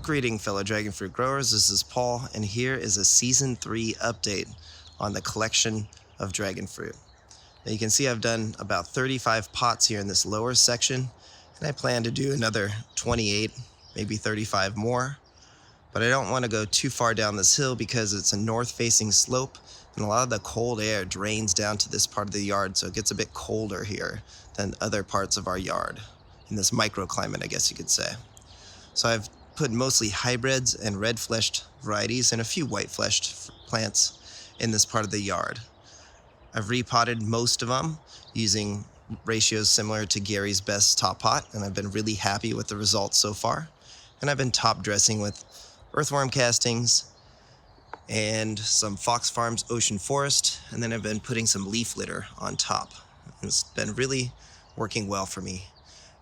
Greeting fellow dragon fruit growers, this is Paul, and here is a season 3 update on the collection of dragon fruit. Now you can see I've done about 35 pots here in this lower section, and I plan to do another 28, maybe 35 more. But I don't want to go too far down this hill because it's a north-facing slope, and a lot of the cold air drains down to this part of the yard, so it gets a bit colder here than other parts of our yard, in this microclimate, I guess you could say. So I've put mostly hybrids and red-fleshed varieties and a few white-fleshed plants in this part of the yard. I've repotted most of them using ratios similar to Gary's Best Top Pot, and I've been really happy with the results so far. And I've been top dressing with earthworm castings and some Fox Farms Ocean Forest, and then I've been putting some leaf litter on top. And it's been really working well for me.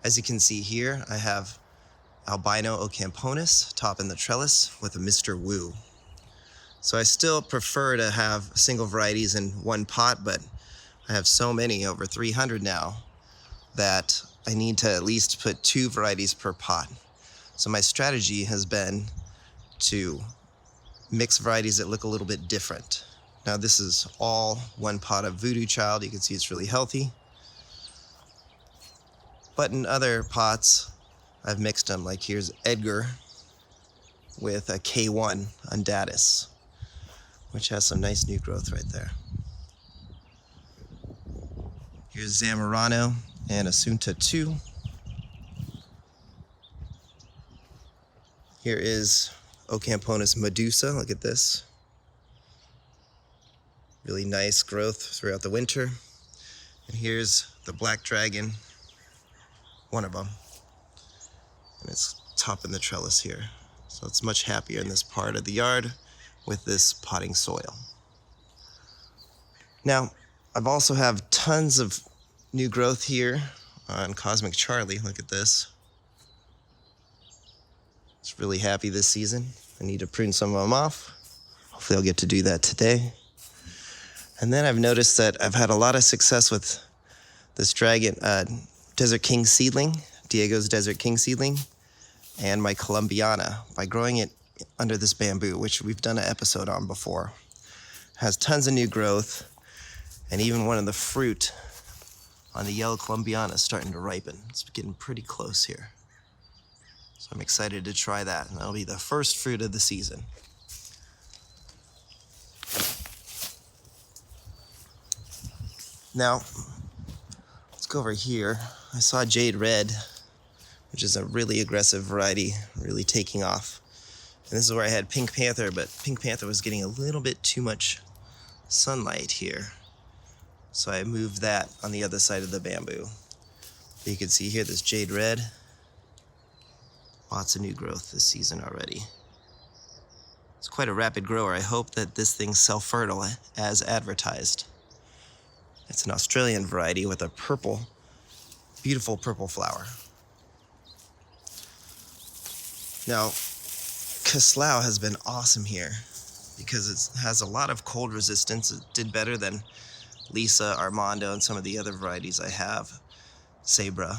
As you can see here, I have albino Ocamponus topping the trellis with a Mr. Wu. So I still prefer to have single varieties in one pot, but I have so many, over 300 now, that I need to at least put 2 varieties per pot. So my strategy has been to mix varieties that look a little bit different. Now this is all one pot of Voodoo Child. You can see it's really healthy. But in other pots, I've mixed them, like here's Edgar with a K1 Undatus, which has some nice new growth right there. Here's Zamorano and Assunta 2. Here is Ocamponus Medusa, look at this. Really nice growth throughout the winter. And here's the Black Dragon, one of them. And it's topping the trellis here. So it's much happier in this part of the yard with this potting soil. Now, I've also have tons of new growth here on Cosmic Charlie. Look at this. It's really happy this season. I need to prune some of them off. Hopefully I'll get to do that today. And then I've noticed that I've had a lot of success with this dragon, Desert King seedling, Diego's Desert King seedling, and my Columbiana by growing it under this bamboo, which we've done an episode on before. Has tons of new growth, and even one of the fruit on the yellow Columbiana is starting to ripen. It's getting pretty close here. So I'm excited to try that, and that'll be the first fruit of the season. Now, let's go over here. I saw Jade Red, which is a really aggressive variety, really taking off. And this is where I had Pink Panther, but Pink Panther was getting a little bit too much sunlight here. So I moved that on the other side of the bamboo. But you can see here this Jade Red. Lots of new growth this season already. It's quite a rapid grower. I hope that this thing's self-fertile as advertised. It's an Australian variety with a purple, beautiful purple flower. Now, Caslau has been awesome here because it has a lot of cold resistance. It did better than Lisa, Armando, and some of the other varieties I have, Sabra.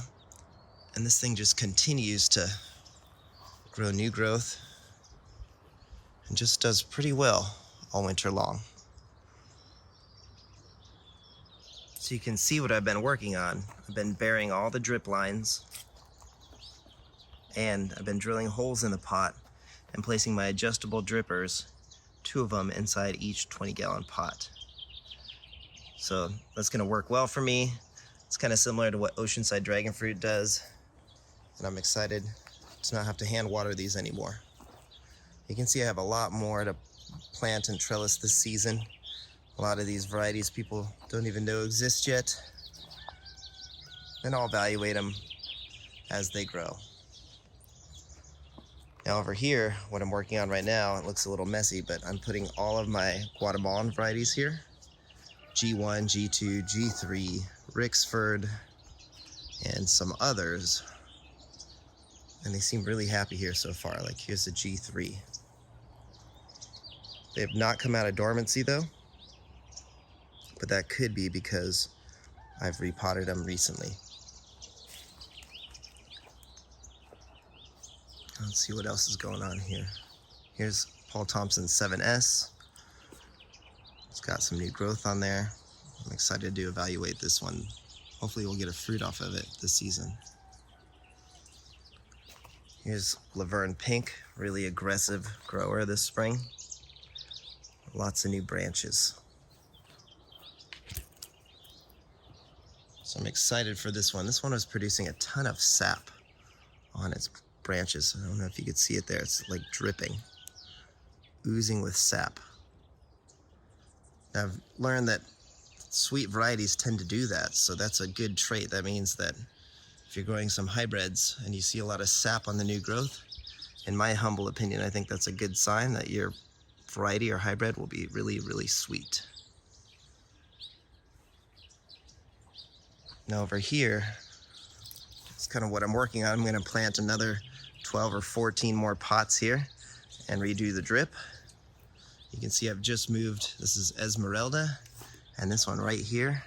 And this thing just continues to grow new growth and just does pretty well all winter long. So you can see what I've been working on. I've been burying all the drip lines, and I've been drilling holes in the pot and placing my adjustable drippers, 2 of them inside each 20-gallon pot. So that's gonna work well for me. It's kind of similar to what Oceanside Dragon Fruit does, and I'm excited to not have to hand water these anymore. You can see I have a lot more to plant and trellis this season. A lot of these varieties people don't even know exist yet. And I'll evaluate them as they grow. Now over here, what I'm working on right now, it looks a little messy, but I'm putting all of my Guatemalan varieties here. G1, G2, G3, Rixford, and some others. And they seem really happy here so far. Like here's the G3. They have not come out of dormancy though, but that could be because I've repotted them recently. Let's see what else is going on here. Here's Paul Thompson 7S. It's got some new growth on there. I'm excited to evaluate this one. Hopefully we'll get a fruit off of it this season. Here's Laverne Pink, really aggressive grower this spring. Lots of new branches. So I'm excited for this one. This one was producing a ton of sap on its branches. I don't know if you could see it there. It's like dripping, oozing with sap. Now, I've learned that sweet varieties tend to do that, so that's a good trait. That means that if you're growing some hybrids and you see a lot of sap on the new growth, in my humble opinion, I think that's a good sign that your variety or hybrid will be really, really sweet. Now over here, it's kind of what I'm working on. I'm going to plant another 12 or 14 more pots here and redo the drip. You can see I've just moved. This is Esmeralda, and this one right here,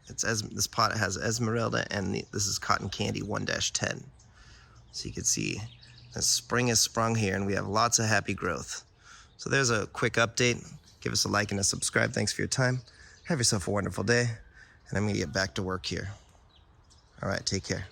this pot has Esmeralda, and this is Cotton Candy 1-10. So you can see the spring has sprung here, and we have lots of happy growth. So there's a quick update. Give us a like and a subscribe. Thanks for your time. Have yourself a wonderful day, and I'm going to get back to work here. All right, take care.